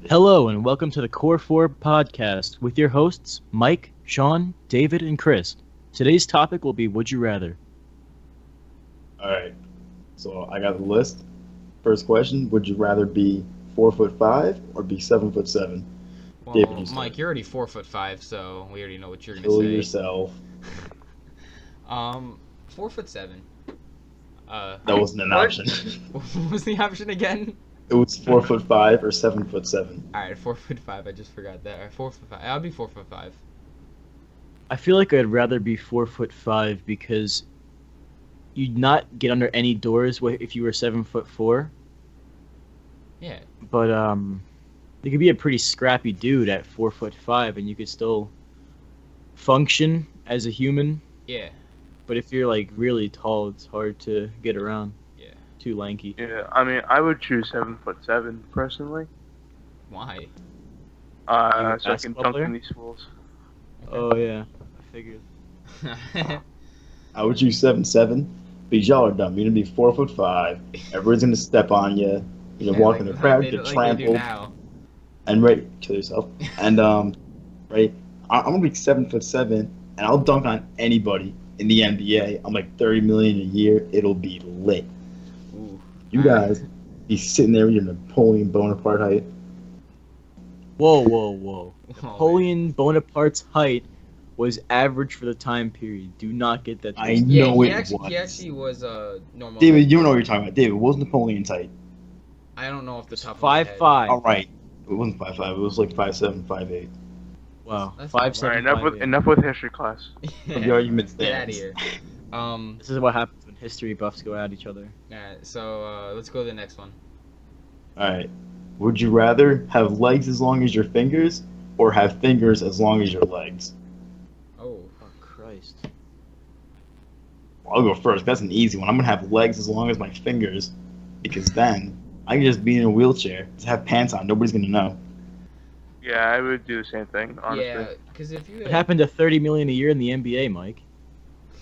Hello and welcome to the Core 4 podcast with your hosts Mike, Sean, David, and Chris. Today's topic will be Would You Rather? Alright, so I got the list. First question, would you rather be 4'5" or be 7'7"? Well, David, you start. Mike, you're already 4'5", so we already know what you're gonna Kill say. yourself. 4'7". That wasn't an option. What was the option again? It was 4'5" or 7'7". Alright, 4'5". I just forgot that. Alright, 4'5". I'll be 4'5". I feel like I'd rather be 4'5" because you'd not get under any doors if you were 7'4". Yeah. But you could be a pretty scrappy dude at 4'5", and you could still function as a human. Yeah. But if you're like really tall, it's hard to get around. Yeah. Too lanky. Yeah, I mean, I would choose 7'7" personally. Why? You a So I can basketball dunk player? in these fools. Oh yeah, I figured. I would choose 7'7", because y'all are dumb. You're gonna be 4'5". Everybody's gonna step on you. You're gonna walk in the crowd, get Like they do trampled, now. and right, kill yourself. And right, I'm gonna be 7'7", and I'll dunk on anybody in the NBA. I'm like 30 million a year. It'll be lit. Ooh. You guys be sitting there with your Napoleon Bonaparte height. Whoa. Oh, Napoleon Bonaparte's height was average for the time period. Do not get that. I twisted. Yeah, know he it actually was. was normal. David, you don't know what you're talking about. David, what was Napoleon's height? I don't know off the top of my head. 5'5". All right, it wasn't 5'5". It was like 5'7", 5'8". Wow. That's 5'7". Alright, enough with history class. The argument Get out of stands. here. This is what happens when history buffs go at each other. Alright, so let's go to the next one. All right. Would you rather have legs as long as your fingers, or have fingers as long as your legs? Oh. Oh Christ. Well, I'll go first. That's an easy one. I'm gonna have legs as long as my fingers, because then I can just be in a wheelchair, just have pants on. Nobody's gonna know. Yeah, I would do the same thing, honestly. Yeah, because if you What happened to 30 million a year in the NBA, Mike?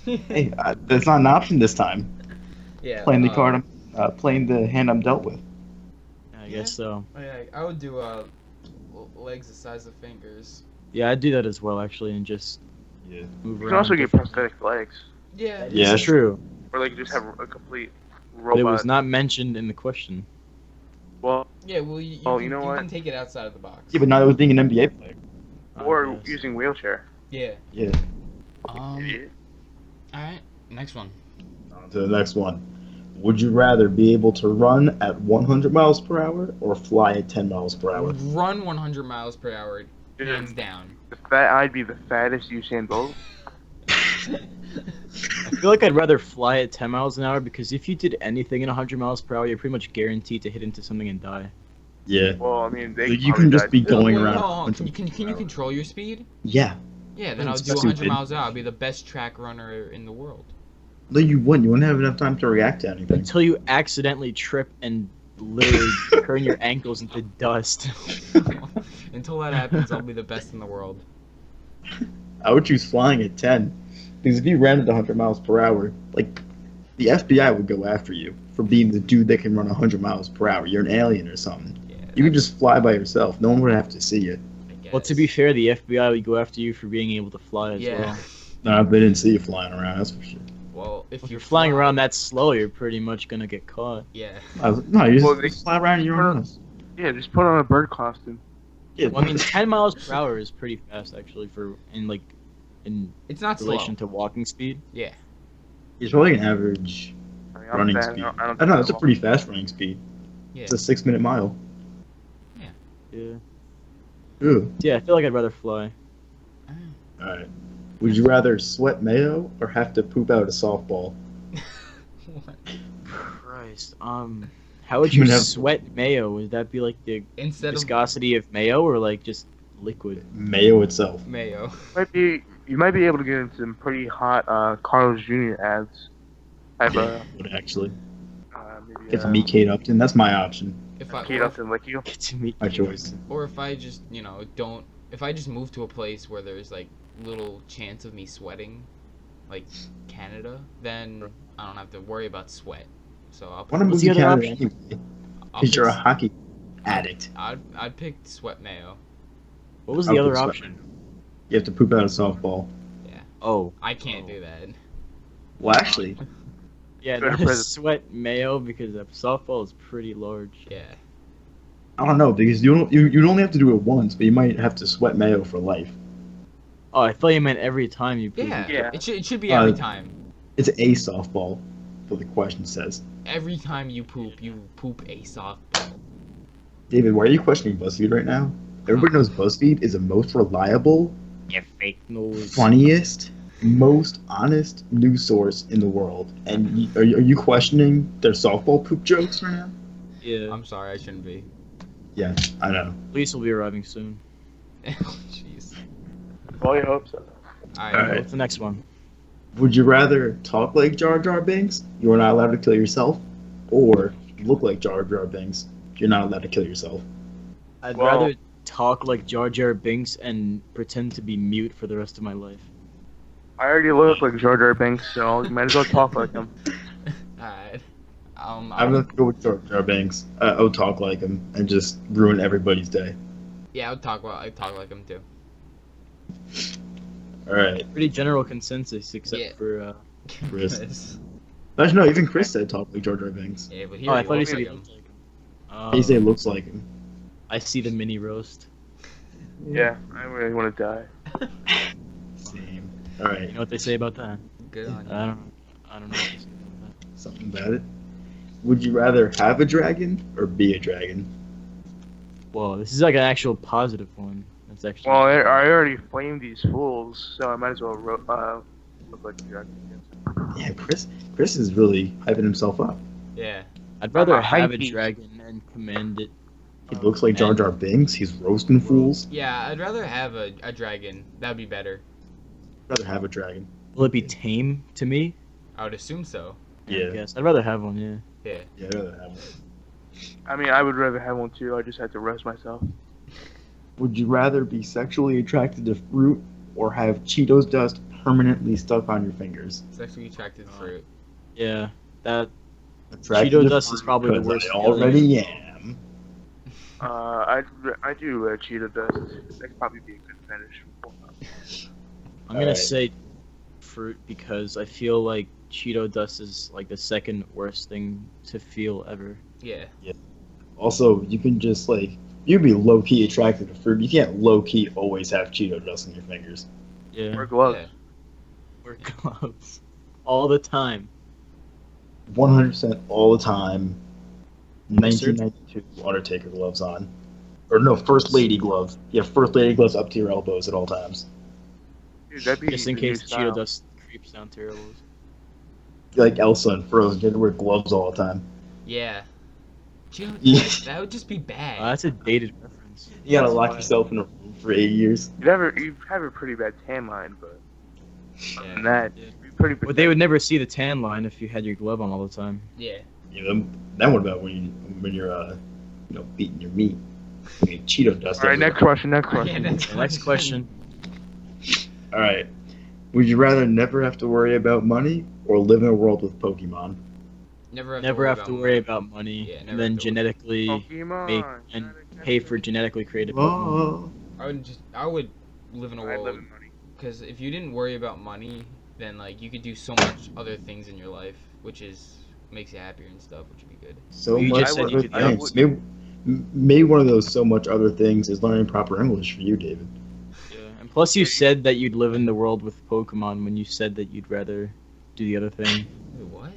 Hey, that's not an option this time. yeah, Playing the card, playing the hand I'm dealt with. I guess so. Yeah, I would do legs the size of fingers. Yeah, I'd do that as well actually, and just Yeah. move You around. can also get differently. prosthetic legs. Yeah. Yeah. It's true, Or like just have a complete but robot. it was not mentioned in the question. Well, Yeah, well, you Oh, can, you know you what? can take it outside of the box. Yeah, but not with being an NBA player. or I guess. using wheelchair. Yeah. Yeah. Idiot. Alright, next one. On to the next one. Would you rather be able to run at 100 miles per hour or fly at 10 miles per hour? Run 100 miles per hour, Dude, hands down. I'd be the fattest Usain Bolt. I feel like I'd rather fly at 10 miles an hour because if you did anything at 100 miles per hour, you're pretty much guaranteed to hit into something and die. Yeah. Well, I mean, they Like, you probably can just died be too. going Wait, around. hold on. Can you control your speed? Yeah. Yeah, then That's I'll do 100 stupid. miles an hour. I'll be the best track runner in the world. No, you wouldn't. You wouldn't have enough time to react to anything. Until you accidentally trip and literally turn your ankles into dust. Until that happens, I'll be the best in the world. I would choose flying at 10. Because if you ran at 100 miles per hour, like, the FBI would go after you for being the dude that can run 100 miles per hour. You're an alien or something. Yeah. You could just fly by yourself. No one would have to see you. I guess. Well, to be fair, the FBI would go after you for being able to fly as Yeah. well. No, they didn't see you flying around, that's for sure. Well, if If you're you're flying around that slow, you're pretty much gonna get caught. Yeah. No, you just Well, they- fly around in your own house. Yeah, just put on a bird costume. Yeah, Well, I mean, 10 miles per hour is pretty fast actually in It's not slow. relation to walking speed. Yeah. it's probably an average I mean, running fat, speed. I don't I think don't know, it's a I'll- pretty fast running speed. Yeah. It's a 6-minute mile. Yeah. Ooh. Yeah, I feel like I'd rather fly. Alright. Would you rather sweat mayo or have to poop out a softball? What? Christ. How would you You have- sweat mayo? Would that be like the Instead of viscosity of mayo or like just liquid? Mayo itself. mayo. You might be able to get into some pretty hot Carlos Jr. ads. Have a Would actually. maybe Get to meet Kate Upton. That's my option. If I Kate Upton lick you. Get to meet My choice. or if I just if I just move to a place where there's like little chance of me sweating, like Canada, then I don't have to worry about sweat. So I'll I want to move What's to the other Canada option? anyway. Because you're a hockey. addict. I'd pick sweat mayo. What was I'll the other pick sweat option? You have to poop out a softball. Oh, I can't do that. Well, actually, yeah, Better the present. sweat mayo because a softball is pretty large. Yeah. I don't know because you'd only have to do it once, but you might have to sweat mayo for life. Oh, I thought you meant every time you poop. Yeah. Yeah. It should be every Uh, time. It's a softball, what the question says. Every time you poop a softball. David, why are you questioning BuzzFeed right now? Everybody knows BuzzFeed is the most reliable, Yeah, fake news. funniest, most honest news source in the world. And are you questioning their softball poop jokes right now? Yeah, I'm sorry, I shouldn't be. Yeah, I know. police will be arriving soon. Jeez. Well, you hope so. Alright. Alright. What's the next one? Would you rather talk like Jar Jar Binks? You are not allowed to kill yourself, or look like Jar Jar Binks? You're not allowed to kill yourself. I'd Well- rather talk like Jar Jar Binks and pretend to be mute for the rest of my life. I already look like Jar Jar Binks, so you might as well talk like him. Alright. I'm gonna go with Jar Jar Binks. I would talk like him and just ruin everybody's day. Yeah, I'd talk like him too. All right, Pretty general consensus, except Yeah. for Chris. Yes. Actually, no, even Chris said talk like Jar Jar Binks. Yeah, but he oh, I already thought he looks said he like him. looked like him. He said looks like him. I see the mini roast. Yeah, I really want to die. Same. All right, You know what they say about that? Good on you. I don't know what they say about that. something about it. Would you rather have a dragon or be a dragon? Whoa, this is like an actual positive one. That's actually. Well, I already flamed these fools, so I might as well look like a dragon. Yeah, Chris is really hyping himself up. Yeah. I'd rather I'm a have a hypey. dragon and command it. He looks like Jar Jar Binks. He's roasting fools. Yeah, I'd rather have a dragon. That'd be better. I'd rather have a dragon. Will it be tame to me? I would assume so. I Yeah, guess. I'd rather have one, yeah. yeah, I'd rather have one. I mean, I would rather have one too. I just had to roast myself. Would you rather be sexually attracted to fruit or have Cheetos dust permanently stuck on your fingers? Sexually attracted to fruit. Yeah, that. Attracted Cheeto to dust is fruit probably the 'cause worst I feeling. already am. I do Cheeto dust. That could probably be a good finish. I'm gonna Alright. say fruit because I feel like Cheeto dust is like the second worst thing to feel ever. Yeah. Also, you can just like you'd be low key attracted to fruit. You can't low key always have Cheeto dust on your fingers. Yeah. Wear gloves. Yeah. Wear gloves all the time. 100% all the time. Yes, sir. 1992 Undertaker gloves on, or no, First Lady gloves. You have First Lady gloves up to your elbows at all times. Dude, that'd be Just in the new case the style. Cheeto dust creeps down to your elbows. Like Elsa and Frozen, you have to wear gloves all the time. Yeah. Cheeto Yeah. dust, that would just be bad. That's a dated reference. You gotta That's lock why- yourself in a room for 8 years. You have a pretty bad tan line, but other than Yeah. that, Yeah. you'd be pretty. But they would never see the tan line if you had your glove on all the time. Yeah. You know, then what about when you're beating your meat? I mean, Cheeto dust. All right, next question. Next Yeah, question. next The next question. All right. Would you rather never have to worry about money or live in a world with Pokemon? Never have to worry about money, Yeah, never and then have to worry. genetically Pokemon. make and pay for genetically created Pokemon. Oh. I would live in a I live world in money. because if you didn't worry about money, then like you could do so much other things in your life, which makes you happier and stuff, which would be good. So You much just said you other did the things. opposite. Maybe one of those so much other things is learning proper English for you, David. Yeah, and plus you said that you'd live in the world with Pokemon when you said that you'd rather do the other thing. Wait, what?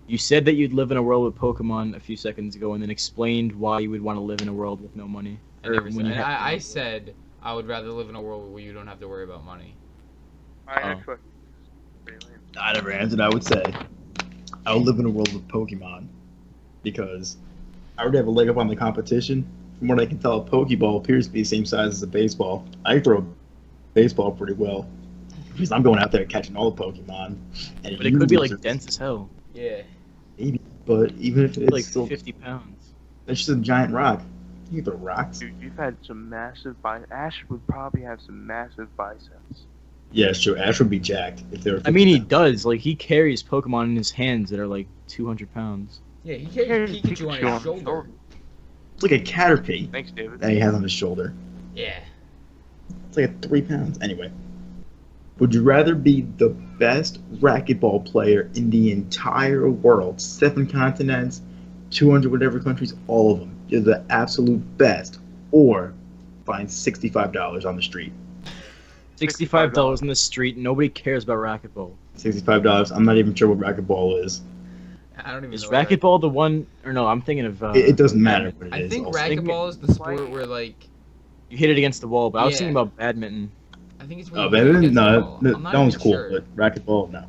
You said that you'd live in a world with Pokemon a few seconds ago, and then explained why you would want to live in a world with no money. I Or never when said. you have to I work. said I would rather live in a world where you don't have to worry about money. All right, Oh. next question. Very lame. I never answered. I would say I would live in a world with Pokemon because I already have a leg up on the competition. From what I can tell, a Pokeball appears to be the same size as a baseball. I can throw a baseball pretty well because I'm going out there catching all the Pokemon. And But it you could be like losers- dense as hell. Yeah. But even if it's Like still, 50 pounds. it's just a giant rock. You can throw rocks. Dude, you've had some massive biceps. Ash would probably have some massive biceps. Yeah, it's true. Ash would be jacked if they were. I mean, he 50 pounds. does. Like, he carries Pokemon in his hands that are like 200 pounds. Yeah, he Carry Pikachu on his shoulder. It's like a caterpie Thanks, David. that he has on his shoulder. Yeah. It's like 3 pounds. Anyway, would you rather be the best racquetball player in the entire world, 7 continents, 200 whatever countries, all of them? You're the absolute best, or find $65 on the street. $65 in the street. Nobody cares about racquetball. $65. I'm not even sure what racquetball is. I don't even Is know. what racquetball the one? Or no, I'm thinking of. It doesn't matter what it I is. think also. racquetball is the sport where like You hit it against the wall, but I was thinking Yeah. about badminton. I think it's where Oh, you hit it badminton? against the No, wall. that I'm not one's even cool, sure. but racquetball, no.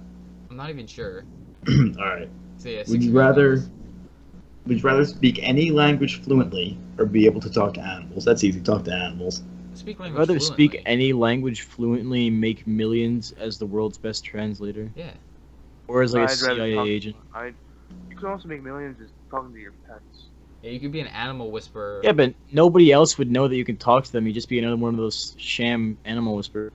I'm not even sure. All right. So yeah, Would you rather speak any language fluently or be able to talk to animals? That's easy. Talk to animals. speak I'd language rather fluently. speak any language fluently and make millions as the world's best translator. Yeah. Or as like a I'd rather CIA talk- agent. You can also make millions just talking to your pets. Yeah, you could be an animal whisperer. Yeah, but nobody else would know that you can talk to them. You'd just be another one of those sham animal whisperers.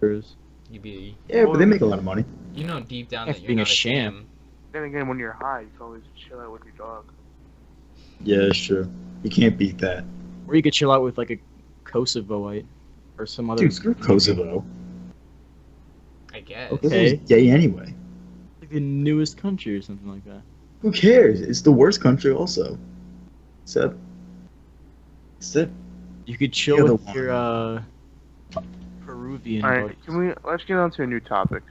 You'd be, Yeah, but they make a lot of money. you know, deep down If that you're being a not sham. Then again, when you're high, you can always chill out with your dog. Yeah, sure. You can't beat that. Or you could chill out with like a Kosovoite or some other. Dude, screw Kosovo. I guess. Kosovo's gay anyway. Like the newest country or something like that. Who cares? It's the worst country also. Except You could chill You're the with your Peruvian Alright, buddies. let's get on to a new topic.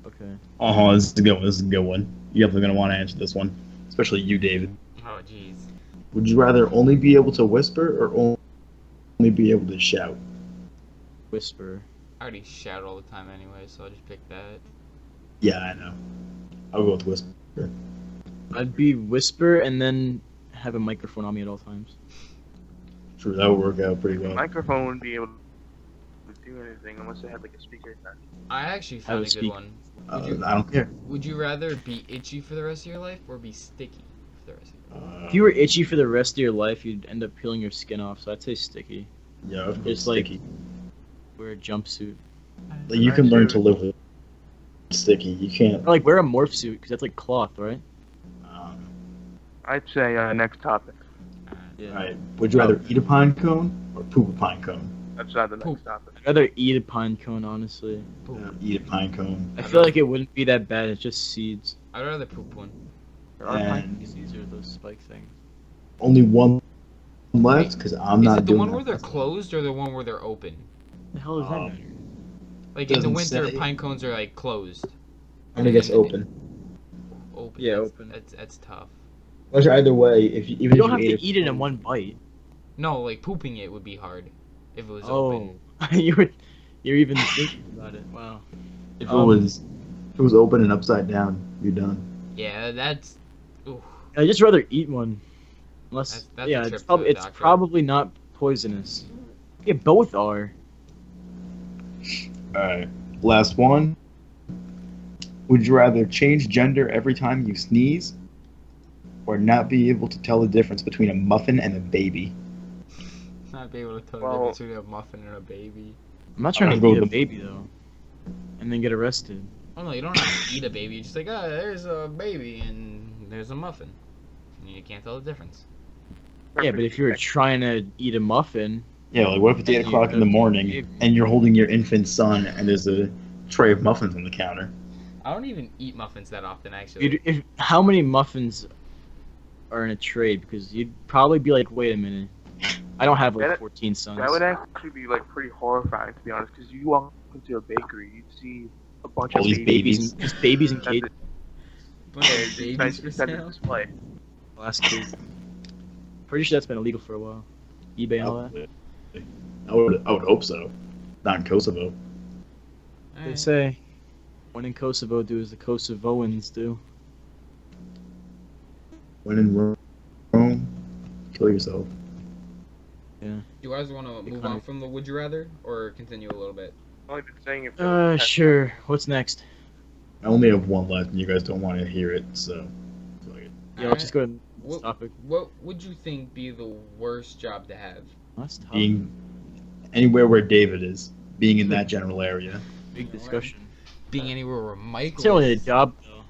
Okay. this is a good one. This is a good one. You're definitely gonna want to answer this one. Especially you, David. Oh, jeez. Would you rather only be able to whisper or only be able to shout? Whisper. I already shout all the time anyway, so I'll just pick that. Yeah, I know. I'll go with whisper. I'd be whisper and then have a microphone on me at all times. Sure, that would work out pretty The well. microphone wouldn't be able to do anything unless it had like a speaker attached. I actually I found a would good speak. one. I don't care. Would you rather be itchy for the rest of your life or be sticky for the rest of your life? If you were itchy for the rest of your life, you'd end up peeling your skin off. So I'd say sticky. Yeah, of course, Just like- sticky. Wear a jumpsuit. Like you can learn to live with sticky. You can't. Or like wear a morph suit because that's like cloth, right? I'd say next topic. Yeah. Alright. Would you rather eat a pine cone or poop a pine cone? That's not the next Poop. topic. I'd rather eat a pine cone, honestly. Eat a pine cone. I feel like it wouldn't be that bad. It's just seeds. I'd rather poop one. There are pine And- seeds or those spike things. Only one left because I'm Is not it the doing one that. where they're closed or the one where they're open? The hell does that Um, matter? Like in the Doesn't winter, say. pine cones are like closed. I'm gonna guess open. Open. Yeah, that's, open. That's tough. Which either way, if you, You even don't if have you to eat it in one bite. No, like pooping it would be hard if it was Oh, open. you're even thinking about it. Wow. if it was open and upside down, you're done. Yeah, that's. Ooh. I'd just rather eat one. Unless, That's a yeah, trip it's, to the it's doctor. probably not poisonous. Yeah, both are. All right, last one. Would you rather change gender every time you sneeze, or not be able to tell the difference between a muffin and a baby? Not be able to tell Well- the difference between a muffin and a baby. I'm not trying I'll to go eat a with the- baby though, and then get arrested. Oh no, you don't have to eat a baby. You're just like, oh, there's a baby and there's a muffin. And you can't tell the difference. Yeah, but if you were trying to eat a muffin, Yeah, like what if it's And 8 o'clock in the you- morning and you're holding your infant son and there's a tray of muffins on the counter? I don't even eat muffins that often, actually. how many muffins are in a tray? Because you'd probably be like, wait a minute, I don't have like That- 14 sons. That would actually be like pretty horrifying to be honest, because you walk into a bakery, you'd see a bunch All of these babies. Just babies and That's kids. it. Bunch of It's babies nice for to send a sale. display. Last kids. Pretty sure that's been illegal for a while. eBay and all that. I would hope so. Not in Kosovo. They Alright. say, when in Kosovo, do as the Kosovoans do. When in Rome, kill yourself. You guys want to move kinda- on from the would you rather or continue a little bit? I've only been saying it for Sure. What's next? I only have one left, and you guys don't want to hear it, so. fuck it. Yeah, let's just go to the next What, topic. what would you think be the worst job to have? That's tough. Being anywhere where David is, being in that general area. Big discussion. Being anywhere where Michael It's only a is. job, though.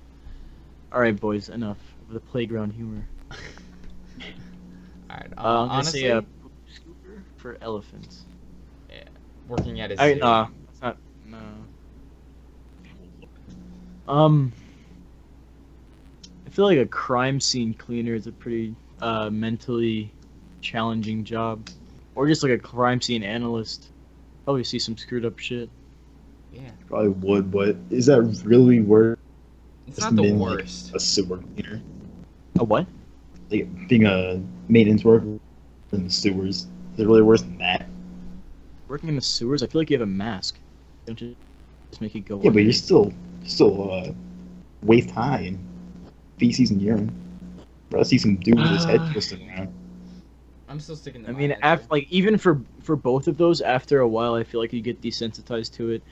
Alright, boys, enough of the playground humor. Alright, I'm gonna honestly, say a poop scooper for elephants. working at a I zoo. no, that's not no. Um, I feel like a crime scene cleaner is a pretty mentally challenging job, or just like a crime scene analyst. Probably see some screwed up shit. Yeah. Probably would, but is that really worth It's not the being worst. like a sewer cleaner? A what? Like being a maintenance worker in the sewers. Is it really worse than that? Working in the sewers, I feel like you have a mask. Don't you just make it go? Yeah, but under? you're still waist high in feces and urine. Bro, I see some dude with his head twisted around. I'm still sticking to I my mean, answer. like even for both of those, after a while, I feel like you get desensitized to it.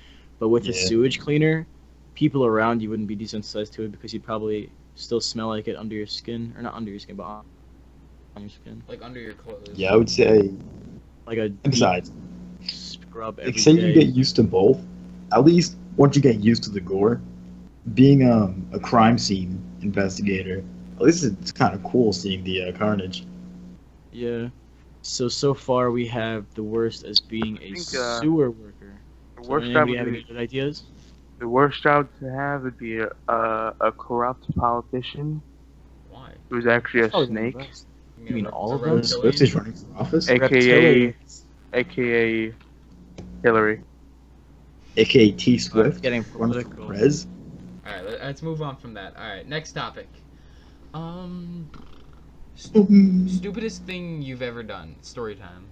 But with a Yeah. sewage cleaner, people around you wouldn't be desensitized to it because you'd probably still smell like it under your skin, or not under your skin, but on your skin, Like under your clothes. Yeah, I would say. like a And besides, deep scrub every like, say day. you get used to both. At least once you get used to the gore, being a crime scene investigator, at least it's kind of cool seeing the carnage. Yeah. So far we have the worst as being a think, sewer worker. The So worst job anybody would have be, any good ideas? the worst job to have would be a corrupt politician Why? who's actually a Probably one of the snake, best. You mean a all of a them? reptilian? Swift is running for office, aka Hillary. aka T Swift, Getting running for political. Prez. Alright, let's move on from that. Alright, next topic. Stupidest thing you've ever done. Story time.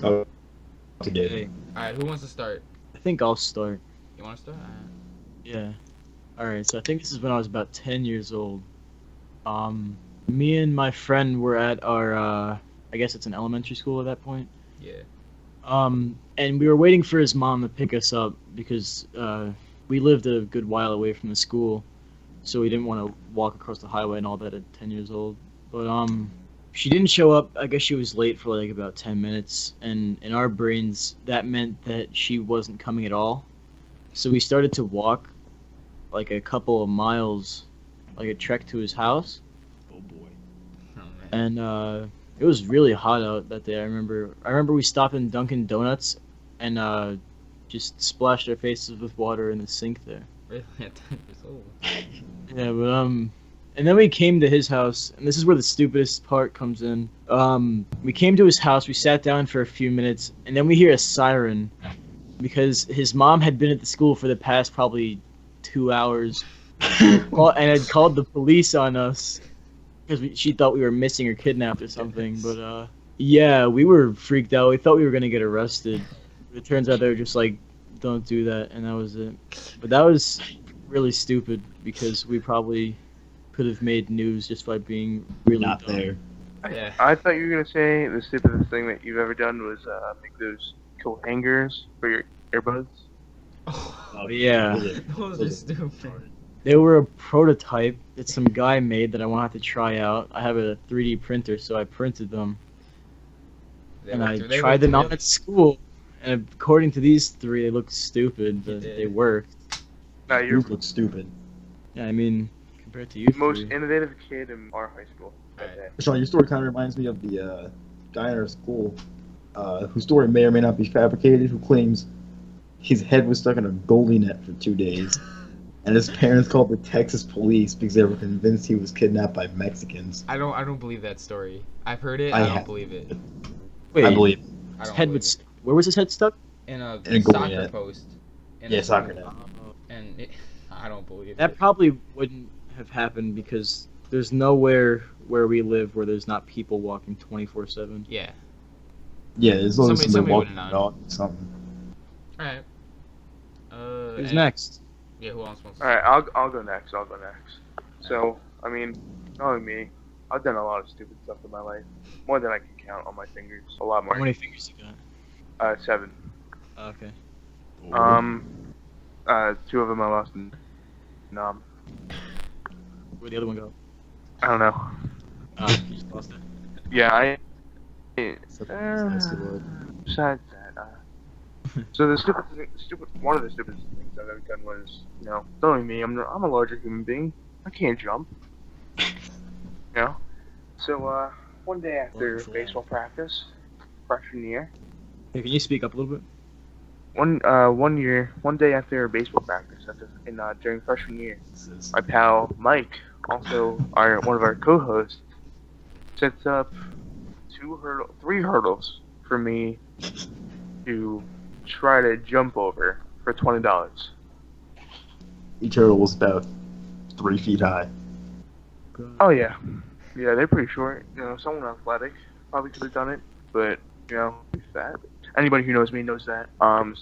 Oh, today. Okay. Alright, who wants to start? I think I'll start. You want to start? Alright. Yeah. Alright, so I think this is when I was about 10 years old. Me and my friend were at our, I guess it's an elementary school at that point. Yeah. And we were waiting for his mom to pick us up because, we lived a good while away from the school. So we didn't want to walk across the highway and all that at 10 years old. But, she didn't show up. I guess she was late for like about 10 minutes. And in our brains, that meant that she wasn't coming at all. So we started to walk like a couple of miles, like a trek to his house. Oh boy. Oh, man. And it was really hot out that day. I remember we stopped in Dunkin' Donuts and just splashed our faces with water in the sink there. Really? At 10 years old? Yeah, but and then we came to his house, and this is where the stupidest part comes in. We came to his house, we sat down for a few minutes, and then we hear a siren because his mom had been at the school for the past probably 2 hours and had called the police on us because she thought we were missing or kidnapped or something. But yeah, we were freaked out. We thought we were gonna get arrested. It turns out they were just like, "Don't do that," and that was it. But that was really stupid because we probably could have made news just by being really Not dumb. there. Yeah. I thought you were gonna say the stupidest thing that you've ever done was make those cool hangers for your earbuds. Oh, Yeah. those are stupid. They were a prototype that some guy made that I wanted to try out. I have a 3D printer, so I printed them and I tried them out at school. And according to these three, they looked stupid, but did. they worked. Now you're You look stupid. Yeah, I mean, compared to you the most three. innovative kid in our high school. that day. Sean, your story kind of reminds me of the guy in our school whose story may or may not be fabricated, who claims his head was stuck in a goalie net for 2 days, and his parents called the Texas police because they were convinced he was kidnapped by Mexicans. I don't believe that story. I've heard it. I I don't have. believe it. Wait, I believe. I his don't head believe was. Where was his head stuck? in a In a goal soccer net. post. In Yeah, a soccer goal. net. And I don't believe That it. probably wouldn't have happened because there's nowhere where we live where there's not people walking 24/7. Yeah. Yeah, there's always Somebody somebody walking would've the known. dog or something. All right. Who's and- next? Yeah, who else wants? All right, I'll go next. So I mean, not only me, I've done a lot of stupid stuff in my life, more than I can count on my fingers. A lot more. How many fingers you got? 7. Okay. 2 of them I lost in Nam. Where'd the other one go? I don't know. You just lost it. Yeah, I. That's the word. Besides that, so the one of the stupidest things I've ever done was, it's only me. I'm a larger human being. I can't jump. So one day after Wonderful. baseball practice, freshman year. Hey, can you speak up a little bit? One day after baseball practice, during freshman year, my pal Mike, also one of our co-hosts, sets up three hurdles for me to try to jump over for $20. Each hurdle was about 3 feet high. Oh yeah, they're pretty short. Someone athletic probably could have done it, but he's fat. Anybody who knows me knows that.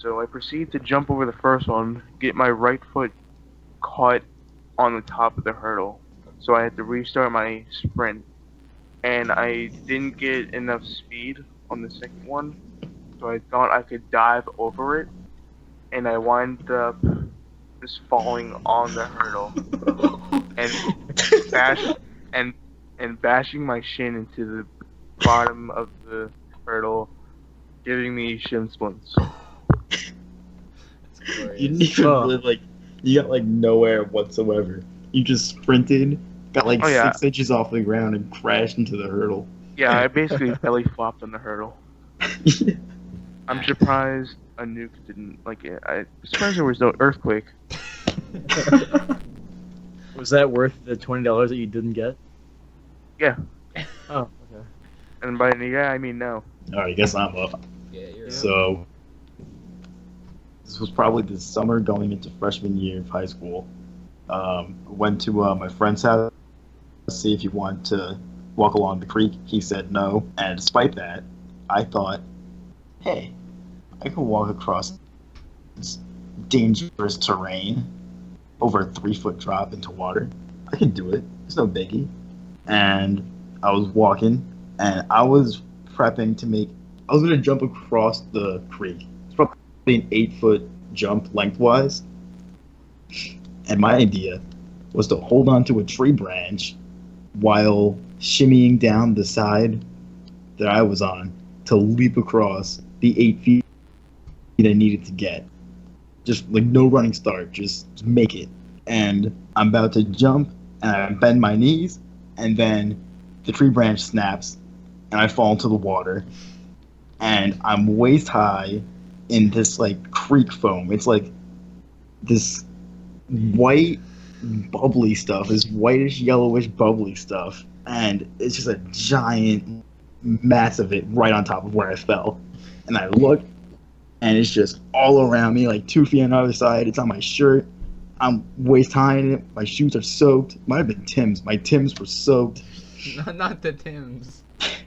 So I proceed to jump over the first one, get my right foot caught on the top of the hurdle, so I had to restart my sprint, and I didn't get enough speed on the second one, so I thought I could dive over it, and I wound up just falling on the hurdle and bashing my shin into the bottom of the hurdle, giving me shin splints. You didn't even Oh. really you got nowhere whatsoever. You just sprinted, got 6 inches off the ground, and crashed into the hurdle. Yeah, I basically belly flopped on the hurdle. I'm surprised a nuke didn't it. I'm surprised there was no earthquake. Was that worth the $20 that you didn't get? Yeah. Oh, okay. And by yeah, I mean no. Alright, I guess I'm up. Yeah, you're right. So, this was probably the summer going into freshman year of high school. Went to my friend's house to see if he wanted to walk along the creek. He said no, and despite that, I thought, hey, I can walk across this dangerous terrain over a 3-foot drop into water. I can do it. It's no biggie. And I was walking, and I was prepping to I was going to jump across the creek. It's probably an 8-foot jump lengthwise. And my idea was to hold onto a tree branch while shimmying down the side that I was on to leap across the 8 feet I needed to get. Just no running start, just make it. And I'm about to jump, and I bend my knees, and then the tree branch snaps, and I fall into the water. And I'm waist high in this creek foam. It's this white bubbly stuff, this whitish yellowish bubbly stuff, and it's just a giant mass of it right on top of where I fell. And I look, and it's just all around me, 2 feet on the other side. It's on my shirt. I'm waist high in it. My shoes are soaked. Might have been Tim's. My Tim's were soaked. Not the Tims.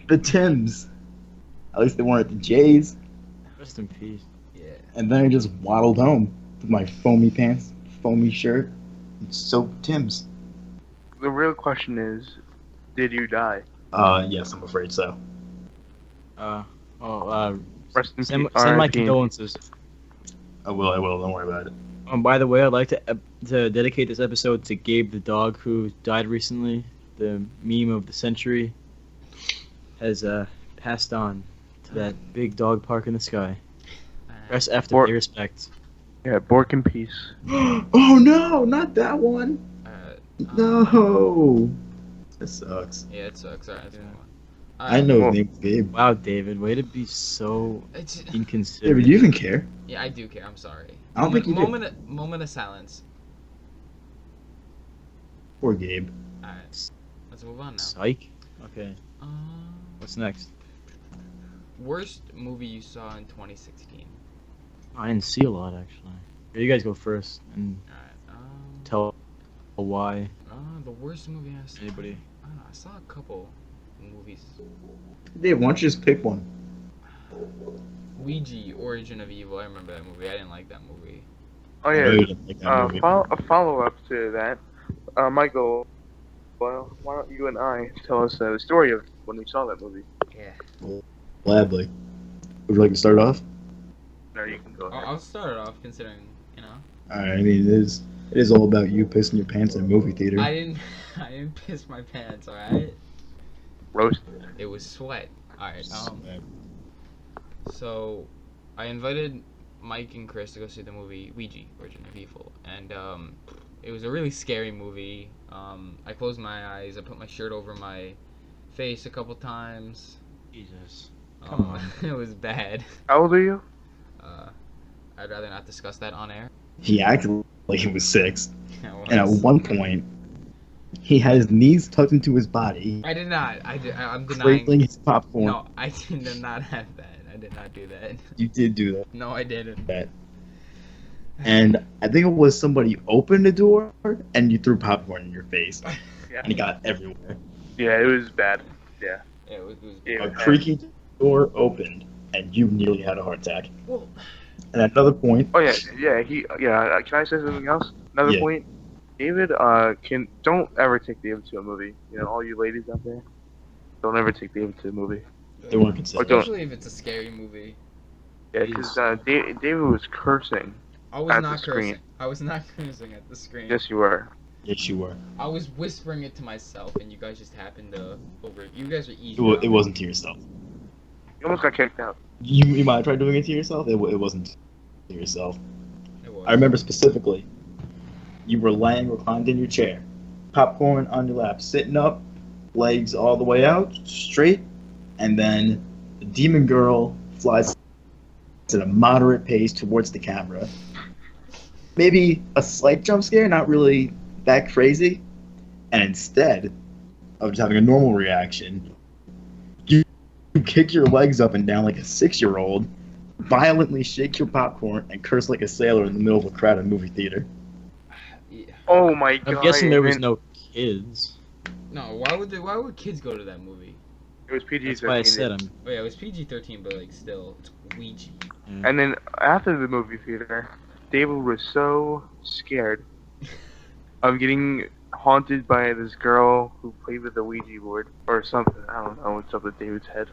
The Tim's. At least they weren't the J's. Rest in peace. Yeah. And then I just waddled home with my foamy pants, foamy shirt, and soaked Tim's. The real question is, did you die? Yes, I'm afraid so. Rest in Send peace, my RIP. condolences. I will. Don't worry about it. By the way, I'd like to dedicate this episode to Gabe the dog who died recently. The meme of the century has passed on to that big dog park in the sky. Rest after Or- pay respect. Yeah, Bork in peace. Oh no, not that one. No. That sucks. Yeah, it sucks. Alright, let's Yeah. move on. I know Well- his name's Gabe. Wow, David, way to be so It's, inconsiderate. David, do you even care? yeah, I do care. I'm sorry. I don't think you do. Moment of silence. Poor Gabe. Alright, let's move on now. Psych. Okay, Um, what's next? worst movie you saw in 2016. I didn't see a lot actually. Here, you guys go first and Alright. tell why. The worst movie I saw. Anybody? I don't know. I saw a couple movies. Dave, why don't you just pick one? Ouija, Origin of Evil. I remember that movie. I didn't like that movie. Oh I know yeah. you didn't like that movie. A follow-up to that. Michael, well, why don't you and I tell us the story of when we saw that movie? Yeah. Gladly. Would you like to start off? No, you can go ahead. I'll start it off considering, Alright, I mean, it is all about you pissing your pants in a movie theater. I didn't piss my pants. All right. Roasted. It was sweat. All right. So, I invited Mike and Chris to go see the movie Ouija, Origin of Evil, and it was a really scary movie. I closed my eyes. I put my shirt over my face a couple times. Jesus. Come on. It was bad. How old are you? I'd rather not discuss that on air. He acted like he was 6, I and at was. one point, he had his knees tucked into his body, I did not. I'm denying. cradling his popcorn. No, I did not have that. I did not do that. You did do No, I didn't. that. And I think it was somebody opened the door, and you threw popcorn in your face, Yeah. and it got everywhere. Yeah, it was bad. Yeah, it was Yeah. A creaky door opened, and you nearly had a heart attack. well, And at another point, Oh yeah. Can I say something else? Another Yeah. point. David, don't ever take David to a movie. You know, all you ladies out there, don't ever take David to a movie. they weren't Or considered. don't. especially if it's a scary movie. Yeah, because David was cursing. I was At not the screen. cursing. I was not cursing at the screen. Yes, you were. Yes, you were. I was whispering it to myself, and you guys just happened to over. You guys are easy. It wasn't to yourself. You almost got kicked out. You might have tried doing it to yourself. It wasn't to yourself. It was. I remember specifically, you were laying reclined in your chair, popcorn on your lap, sitting up, legs all the way out, straight, and then the demon girl flies at a moderate pace towards the camera. Maybe a slight jump scare, not really that crazy, and instead of just having a normal reaction, you kick your legs up and down like a 6-year-old, violently shake your popcorn, and curse like a sailor in the middle of a crowded movie theater. Yeah. Oh my god. I'm guessing there was man. no kids. No, why would kids go to that movie? It was PG-13. That's why I said I'm. Oh yeah, it was PG-13, but like still, it's Ouija. And then after the movie theater, David was so scared of getting haunted by this girl who played with the Ouija board or something. I don't know what's up with David's head.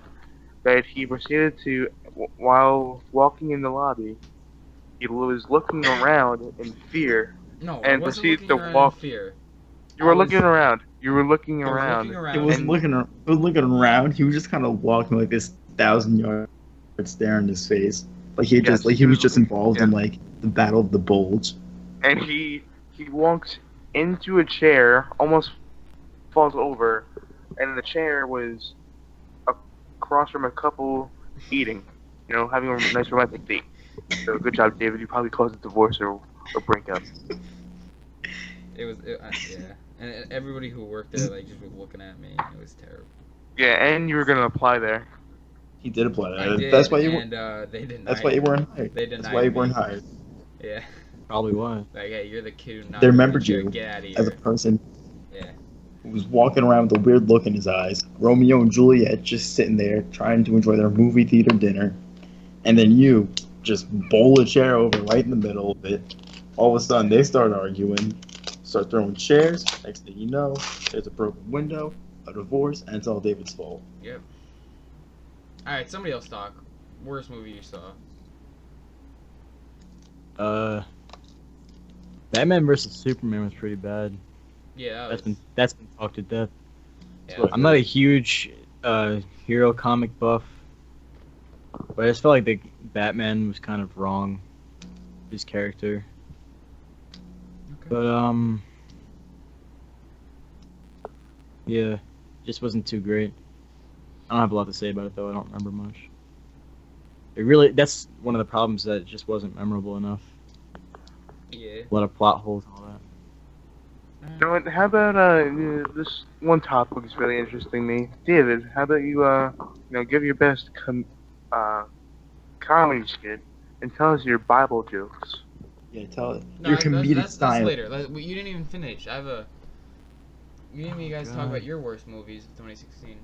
That he proceeded to, while walking in the lobby, he was looking around in fear. No, And I wasn't proceed looking to around walk- in fear. You were I was- looking around. You were looking I was around. looking It around. was and- looking around. He was just kind of walking like this 1,000-yard stare in his face, like he Yes, he was just involved in yeah. like the Battle of the Bulge. And he walked into a chair, almost falls over, and the chair was across from a couple eating, you know, having a nice romantic date. So good job, David. You probably caused a divorce or breakup. It was, yeah. And everybody who worked there, like, just was looking at me. It was terrible. Yeah, and you were gonna apply there. He did apply I that. did, That's why you. and they denied. That's why you weren't hired. They That's denied why you me. weren't hired. Yeah. Probably why. Like, hey, you're the kid who not. They remembered you Get out of here. As a person Yeah. who was walking around with a weird look in his eyes. Romeo and Juliet just sitting there trying to enjoy their movie theater dinner, and then you just bowl a chair over right in the middle of it. All of a sudden, they start arguing, start throwing chairs. Next thing you know, there's a broken window, a divorce, and it's all David's fault. Yep. All right, somebody else talk. Worst movie you saw? Batman versus Superman was pretty bad. Yeah, That's been talked to death. Yeah, I'm not a huge hero comic buff, but I just felt like the Batman was kind of wrong, his character. Okay. But yeah, just wasn't too great. I don't have a lot to say about it though. I don't remember much. That's one of the problems, that it just wasn't memorable enough. Yeah. A lot of plot holes and all that. You know what? How about this one topic is really interesting me. David, how about you give your best comedy skit and tell us your Bible jokes. Yeah, tell it. No, Your comedic that's style. later. You didn't even finish. I have a. You and me guys talk God. about your worst movies of 2016.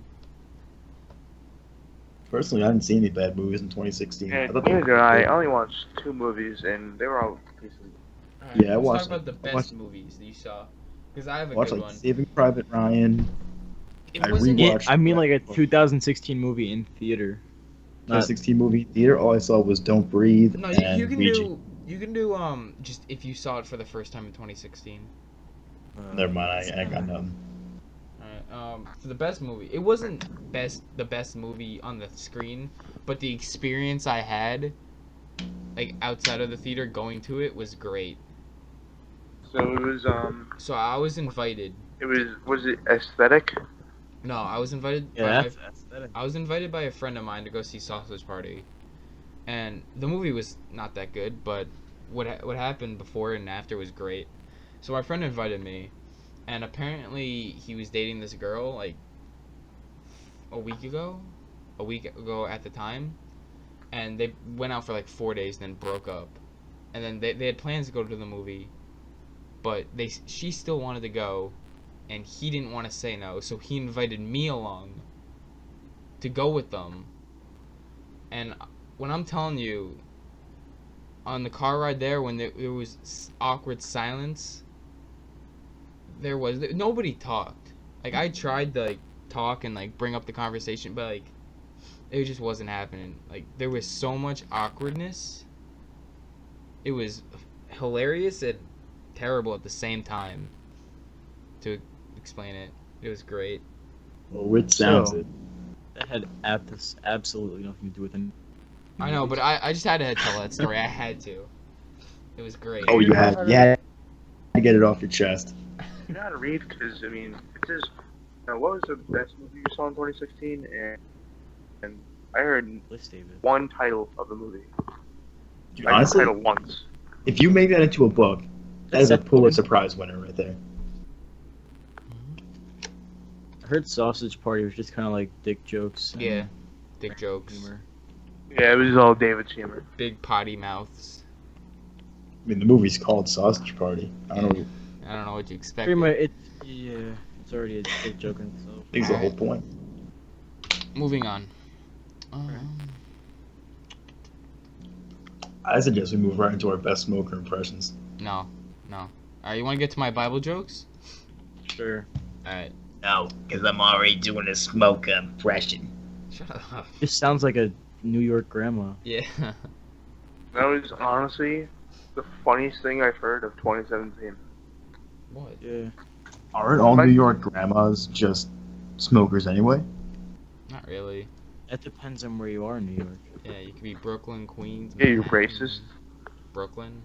Personally, I didn't see any bad movies in 2016. Yeah, I thought they neither were did I. good. only watched 2 movies and they were all decent. Alright, Yeah, I let's watched talk about the it. I best watched- movies that you saw. Because I have a Watched good like one. Saving Private Ryan. It I wasn't. rewatched- I mean like a 2016 movie in theater. Not 2016 movie theater. All I saw was Don't Breathe No, and you can Ouija. do. You can do just if you saw it for the first time in 2016. Never mind. I got nothing. Alright, for the best movie, it wasn't the best movie on the screen, but the experience I had, like outside of the theater, going to it was great. So it was So I was invited. was it aesthetic? No, I was invited. Yeah, by that's that. I was invited by a friend of mine to go see Sausage Party, and the movie was not that good. But what happened before and after was great. So my friend invited me, and apparently he was dating this girl like a week ago at the time, and they went out for like 4 days, then broke up, and then they had plans to go to the movie, but she still wanted to go, and he didn't want to say no, so he invited me along to go with them. And when I'm telling you, on the car ride there, when there was awkward silence, nobody talked. Like, I tried to like talk and like bring up the conversation, but like it just wasn't happening. Like, there was so much awkwardness. It was hilarious and terrible at the same time. To explain it, it was great. Well, it sounds it. That had absolutely nothing to do with it. I know, but I just had to tell that story. I had to. It was great. Oh, you had to get it off your chest. You know how to read? Because, I mean, it says, what was the best movie you saw in 2016? And I heard List, David. one title of the movie. Dude, I heard the honestly, title once. if you make that into a book, that is a Pulitzer Prize winner right there. I heard Sausage Party was just kind of like dick jokes. and Yeah, dick jokes, humor. Yeah, it was all David's humor. big potty mouths. I mean, the movie's called Sausage Party. I don't know. I don't know what you expect. Pretty much, it's already a dick joke in itself. I think it's the whole point. Moving on. I suggest we move right into our best smoker impressions. No. Alright, you want to get to my Bible jokes? Sure. Alright. No, because I'm already doing a smoker impression. Shut up. Just sounds like a New York grandma. Yeah. That was honestly the funniest thing I've heard of 2017. What? Yeah. Aren't all New York grandmas just smokers anyway? Not really. That depends on where you are in New York. Yeah, you could be Brooklyn, Queens. Yeah, you Manhattan, racist. Brooklyn.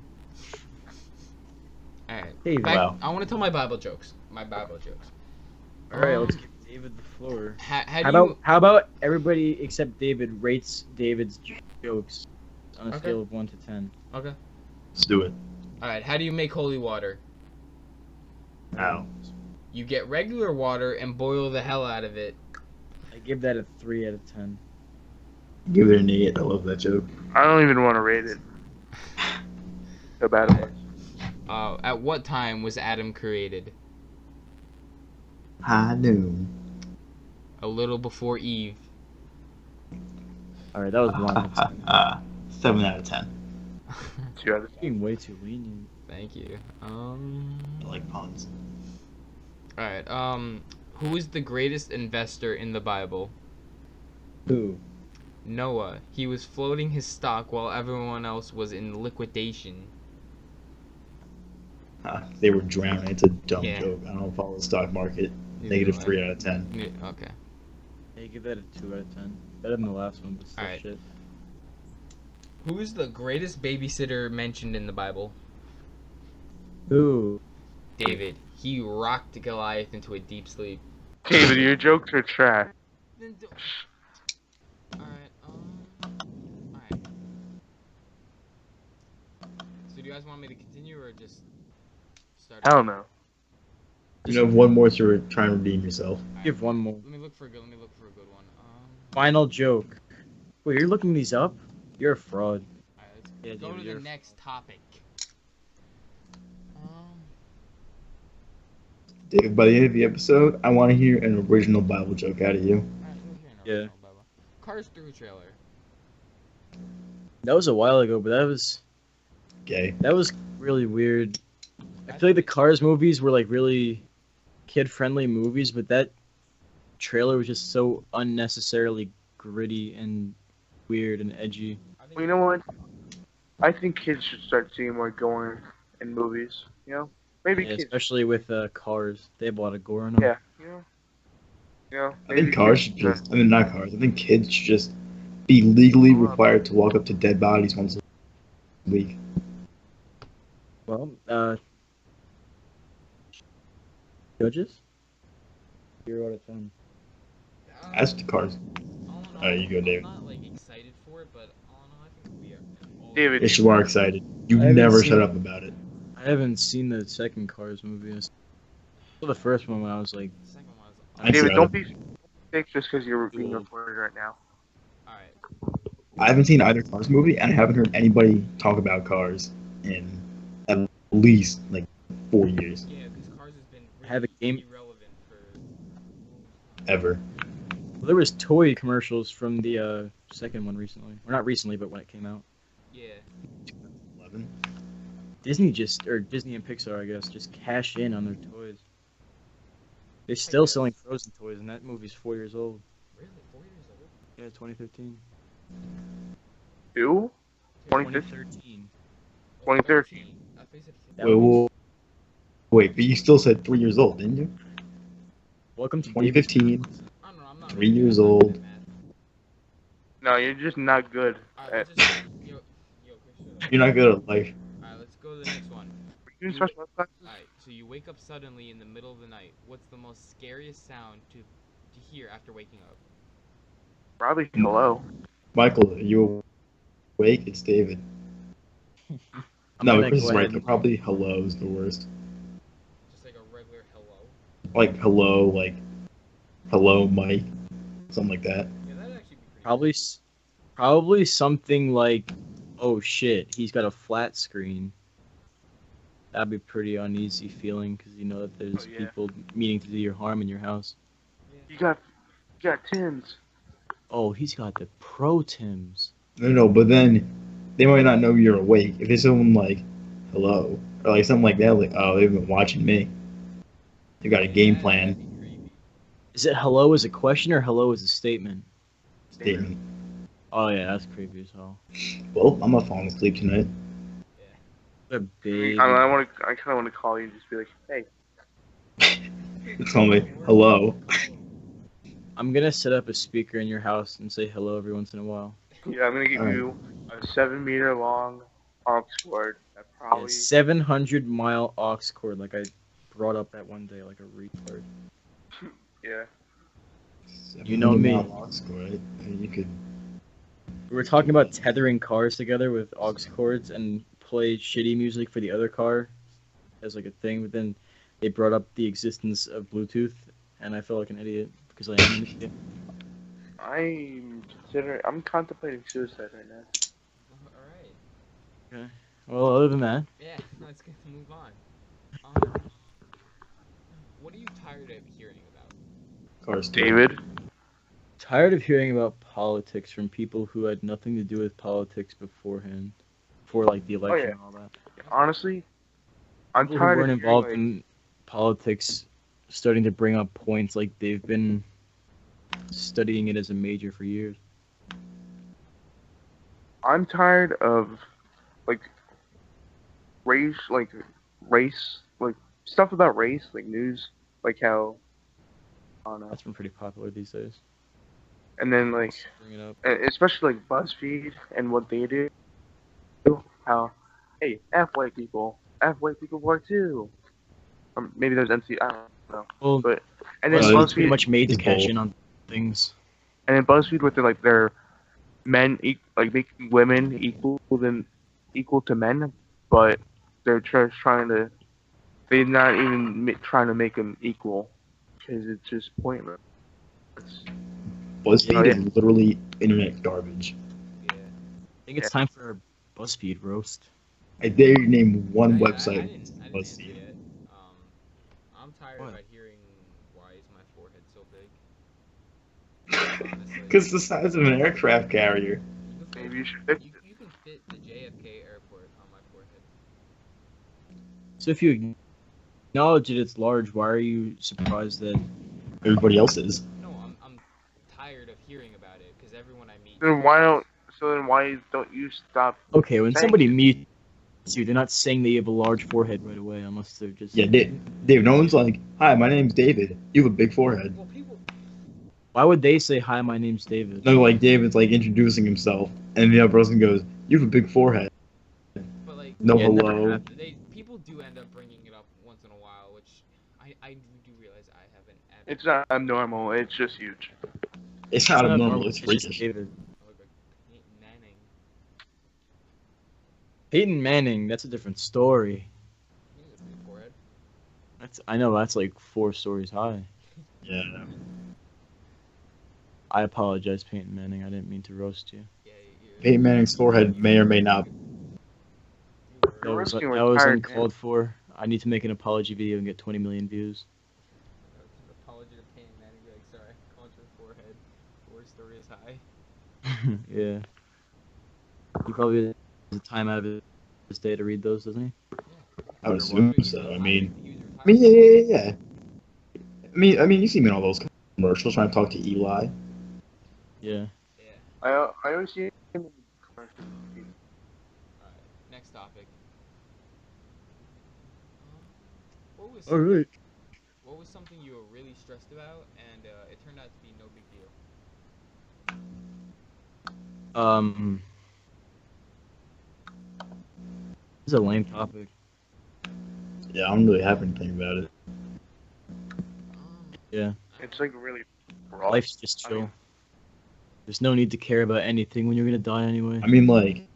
Alright. Hey, Wow. I want to tell my Bible jokes. All right, let's give David the floor. How How about everybody except David rates David's jokes on a Okay. scale of 1 to 10? Okay. Let's do it. Alright, how do you make holy water? Now. You get regular water and boil the hell out of it. I give that a 3 out of 10. Give it an 8. I love that joke. I don't even want to rate it. So bad it was. At what time was Adam created? High noon. A little before Eve. All right, that was 1 out of 10. 7 out of 10. 2 out of 10. Being way too lenient. Thank you. I like puns. Alright, who is the greatest investor in the Bible? Who? Noah. He was floating his stock while everyone else was in liquidation. They were drowning. It's a dumb Yeah. joke. I don't follow the stock market. Neither Negative do I. 3 out of 10. Yeah, okay. Hey, give that a 2 out of 10. Better than the last one, but still Alright. shit. Who is the greatest babysitter mentioned in the Bible? Who? David. He rocked Goliath into a deep sleep. David, your jokes are trash. Alright, alright. So do you guys want me to continue or just start? Hell no. You know, one more to try and redeem yourself. Give one more. Let me look for a good one. Final joke. Wait, you're looking these up? You're a fraud. Alright, let's Yeah, go David, to you're the a next topic. David, by the end of the episode, I want to hear an original Bible joke out of you. Alright, we'll hear an Yeah. original Bible. Cars 3 trailer. That was a while ago, but that was Gay. really weird. I feel like the Cars movies were like really kid-friendly movies, but that trailer was just so unnecessarily gritty and weird and edgy. Well, you know what? I think kids should start seeing more gore in movies. You know, maybe Yeah, kids. especially with Cars. They have a lot of gore in them. Yeah. You know. I maybe think cars kids should just, I mean, not cars, I think kids should just be legally required to walk up to dead bodies once a week. Well, judges? 0 out of 10. As the cars. Alright, you go, David. I'm not like excited for it, but all in all, I think we are. David. Yes, you are excited. You I haven't never seen- shut up about it. I haven't seen the second Cars movie. I saw the first one when I was like, The second one was. I David, see don't that. be sick just because you're being Cool. recorded right now. All right. I haven't seen either Cars movie, and I haven't heard anybody talk about Cars in at least like 4 years Yeah, because Cars has been I have a really game- irrelevant for. ever. well, there was toy commercials from the second one recently, or not recently, but when it came out. Yeah. 11. Disney and Pixar, I guess, just cashed in on their toys. They're still selling Frozen toys, and that movie's 4 years old. Really, 4 years old. Yeah, 2015. Who? 2013. 2013. I thought you said That Wait, was- wait, but you still said 3 years old, didn't you? Welcome to 2015. I don't know. I'm not. 3 years old. No, you're just not good. Alright, let's just. Yo, Chris, shut up. You're not good at life. Alright, let's go to the next one. You doing special ed classes? Alright, so you wake up suddenly in the middle of the night. What's the most scariest sound to hear after waking up? Probably hello. Michael, are you awake? It's David. I'm No, gonna Chris go is right. ahead Though. and- Probably hello is the worst. Just like a regular hello. Like hello, Mike, something like that. Yeah, that'd actually be pretty. Probably something like, oh shit, he's got a flat screen. That'd be pretty uneasy feeling because you know that there's Oh, yeah. people meaning to do your harm in your house. You got Tim's. Oh, he's got the pro Tims. No, but then they might not know you're awake. If it's someone like hello or like something like that, like oh they've been watching me. They got a game plan. That'd be creepy. Is it hello as a question or hello as a statement? Statement. Oh yeah, that's creepy as hell. Well, I'm not falling asleep tonight. What a big. I kind of want to call you and just be like, hey. Tell me hello. I'm gonna set up a speaker in your house and say hello every once in a while. Yeah, I'm gonna give Alright. you a 7-meter long aux cord that Yeah, probably 700-mile aux cord, like I brought up that one day, like a retard. yeah. You know me. 700 mile aux cord, right? You could. We were talking about tethering cars together with aux cords and play shitty music for the other car as like a thing, but then they brought up the existence of Bluetooth, and I felt like an idiot because I am an idiot. I'm contemplating suicide right now. Alright. Well, other than that, Yeah, let's get to move on. What are you tired of hearing about? Cars. David? tired of hearing about politics from people who had nothing to do with politics beforehand, before like the election yeah. and all that. Honestly, I'm People who tired weren't of involved hearing, in politics starting to bring up points like they've been studying it as a major for years. I'm tired of race, like stuff about race, like news, like how I don't know, That's been pretty popular these days. and then like Bring it up. especially like BuzzFeed and what they do, how hey F white people part too, or maybe there's NC, I don't know, Well, but and then Well, it's pretty BuzzFeed much made to it's cash both. in on things. and then BuzzFeed with their men like making women equal to men, but they're just trying to they're not even trying to make them equal because it's just pointless. BuzzFeed Oh, yeah. is literally internet garbage. Yeah. I think it's time for a BuzzFeed roast. I dare you name one I website. didn't answer BuzzFeed. yet. I'm tired What? about hearing why is my forehead so big. Honestly. Because the size of an aircraft carrier. You can Maybe you fit- should fix it. you can fit the JFK airport on my forehead. So if you acknowledge that it's large, why are you surprised that? Everybody else is. No, I'm tired of hearing about it because everyone I meet. Then why don't you stop? Okay, when Thank somebody meets you, they're not saying they have a large forehead right away, unless they're just. Yeah, Dave. No one's like, "Hi, my name's David. You have a big forehead." Well, people. Why would they say, "Hi, my name's David"? No, like David's like introducing himself, and the other person goes, "You have a big forehead." But like. No Yeah, it never hello. happened. People do end up bringing it up once in a while, which I do realize I haven't. It's not abnormal. It's just huge. It's not abnormal. It's just freakish. David. I look like Peyton Manning. Peyton Manning, that's a different story. He has a big forehead. I know that's like 4 stories high. Yeah. I know. I apologize, Peyton Manning. I didn't mean to roast you. Yeah, Peyton Manning's forehead may or may not. That You're was roasting that was retired, uncalled for. I need to make an apology video and get 20 million views. Apology to Peyton Manning. Be like, sorry, I called your forehead. 4 stories high. Yeah. He probably has the time out of his day to read those, doesn't he? I would assume so. I mean, He was yeah. I mean, you see me in all those commercials trying to talk to Eli. Yeah. Yeah. I always see him in commercials. Alright, next topic. What was Alright. what was something you were really stressed about and it turned out to be no big deal? This is a lame topic. Yeah, I don't really have anything about it. Yeah. It's like really broad. Life's just I chill. mean- There's no need to care about anything when you're gonna die anyway. I mean, like,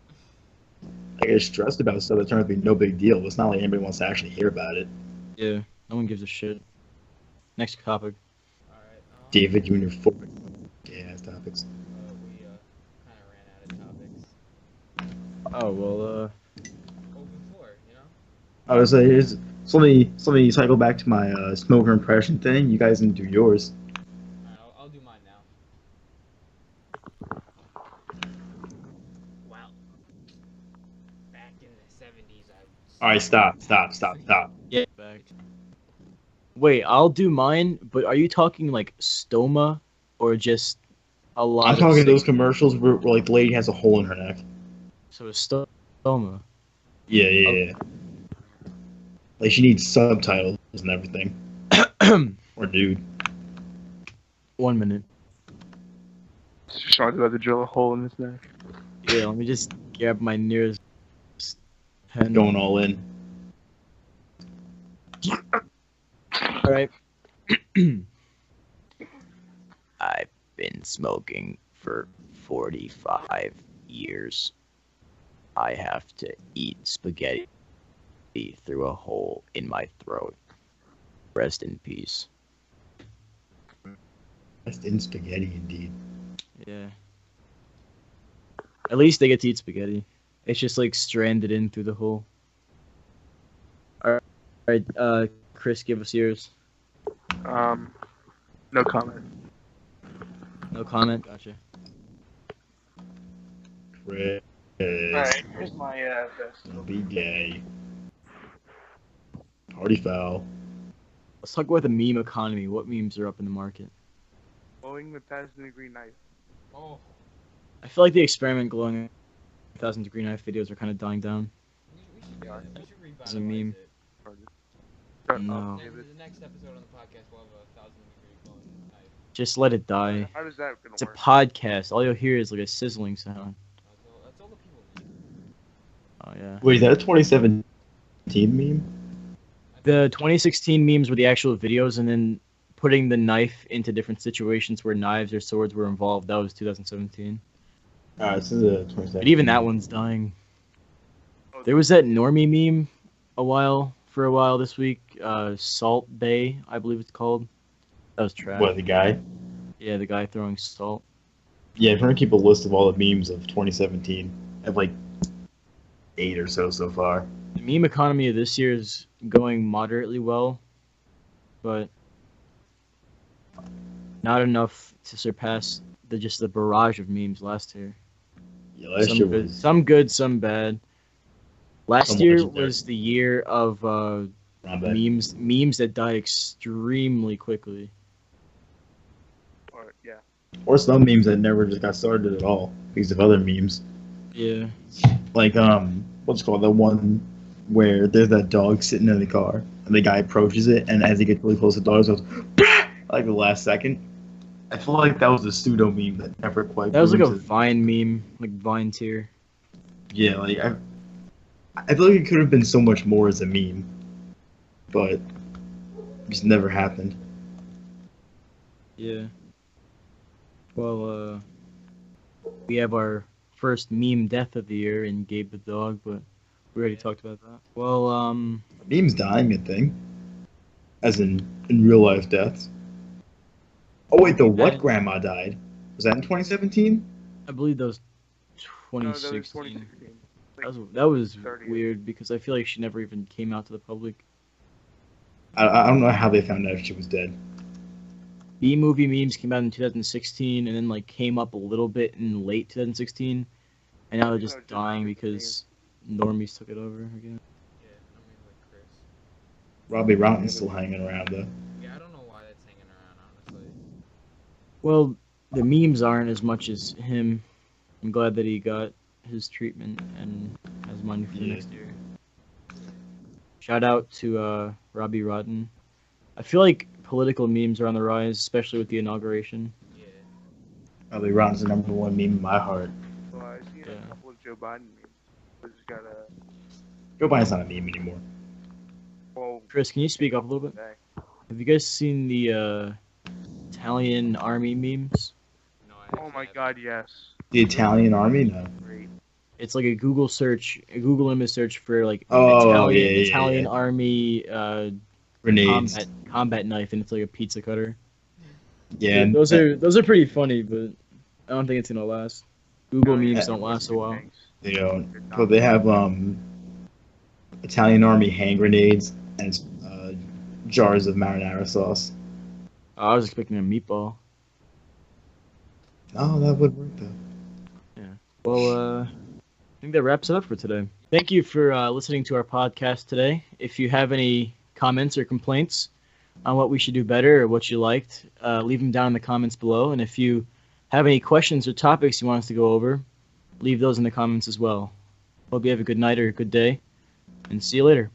I get stressed about stuff that turns out to be no big deal. It's not like anybody wants to actually hear about it. Yeah. No one gives a shit. Next topic. Alright, David, you and your four gas topics. we kind of ran out of topics. Oh well. Open floor, you know? I was say, so let me cycle back to my smoker impression thing. You guys can do yours. Alright, I'll do mine now. Well, back in the 70s, I... All right, stop. Yeah. Back. Wait, I'll do mine. But are you talking like stoma, or just a lot? I'm of talking those sick- commercials where like the lady has a hole in her neck. So it's stoma. Yeah. Like she needs subtitles and everything. Or dude. 1 minute. Sean's about to drill a hole in his neck. Yeah. Let me just grab my nearest pen. Going all in. All right. I've been smoking for 45 years. I have to eat spaghetti through a hole in my throat. Rest in peace. That's in spaghetti indeed. Yeah. At least they get to eat spaghetti. It's just like stranded in through the hole. All right, Chris, give us yours. No comment. No comment. Gotcha. Chris. Alright, here's my best. Don't be gay. Party foul. Let's talk about the meme economy. What memes are up in the market? Blowing the 1,000-degree knife. Oh, I feel like the experiment glowing 1,000-degree knife videos are kind of dying down. we should do that. We should revitalize It's a meme. it. No. Next, the next episode on the podcast, we'll have a 1,000-degree glowing knife. Just let it die. How does that gonna It's a work? podcast. All you'll hear is like a sizzling sound. That's all the people need. Oh yeah. Wait, is that a 2017 meme? The 2016 memes were the actual videos, and then putting the knife into different situations where knives or swords were involved. That was 2017. This is a 2017. But even that one's dying. Oh, There was that normie meme for a while this week. Salt Bay, I believe it's called. That was trash. What, the guy? Yeah, the guy throwing salt. Yeah, I'm trying to keep a list of all the memes of 2017. I have like 8 or so far. The meme economy of this year is going moderately well, but not enough to surpass the barrage of memes last year. Yeah, last year was Some good, some bad. Last Some year legendary. was the year of around that. memes that died extremely quickly. Or, yeah. Or some memes that never just got started at all because of other memes. Yeah. Like what's it called, the one where there's that dog sitting in the car and the guy approaches it, and as he gets really close, the dog goes like the last second. I feel like that was a pseudo meme that never quite. That was like grew a into- Vine meme, like Vine tier. Yeah, like I feel like it could have been so much more as a meme, but it just never happened. Yeah. Well, we have our first meme death of the year in Gabe the dog, but we already talked about that. Well, Memes dying a thing, as in real life deaths. Oh wait, the what grandma died? Was that in 2017? I believe that was No, that was 2016. 2016. That was 30. weird because I feel like she never even came out to the public. I don't know how they found out if she was dead. B-movie memes came out in 2016 and then like came up a little bit in late 2016, and now they're just dying because normies took it over again. Yeah, I mean like Chris. Robbie Rotten's still hanging around though. Yeah, I don't know why that's hanging around, honestly. Well, the memes aren't as much as him. I'm glad that he got his treatment and has money for Yeah. next year. Shout out to Robbie Rotten. I feel like political memes are on the rise, especially with the inauguration. Yeah. Robbie Rotten's the #1 meme in my heart. Well, I've seen Yeah. a couple of Joe Biden memes. I just got a. Joe Biden's not a meme anymore. Well, Chris, can you speak up a little bit? today. Have you guys seen the Italian army memes? No, I Oh actually my haven't. God, yes. The Italian army? No. Great. It's like a Google search, a Google image search for like Oh, Italian, yeah, Italian yeah. army Grenades. combat knife, and it's like a pizza cutter. Yeah. and those are pretty funny, but I don't think it's gonna last. Google memes don't last a while. They don't. But they have Italian army hand grenades and jars of marinara sauce. I was expecting a meatball. Oh, that would work though. Well, I think that wraps it up for today. Thank you for listening to our podcast today. If you have any comments or complaints on what we should do better or what you liked, leave them down in the comments below. And if you have any questions or topics you want us to go over, leave those in the comments as well. Hope you have a good night or a good day, and see you later.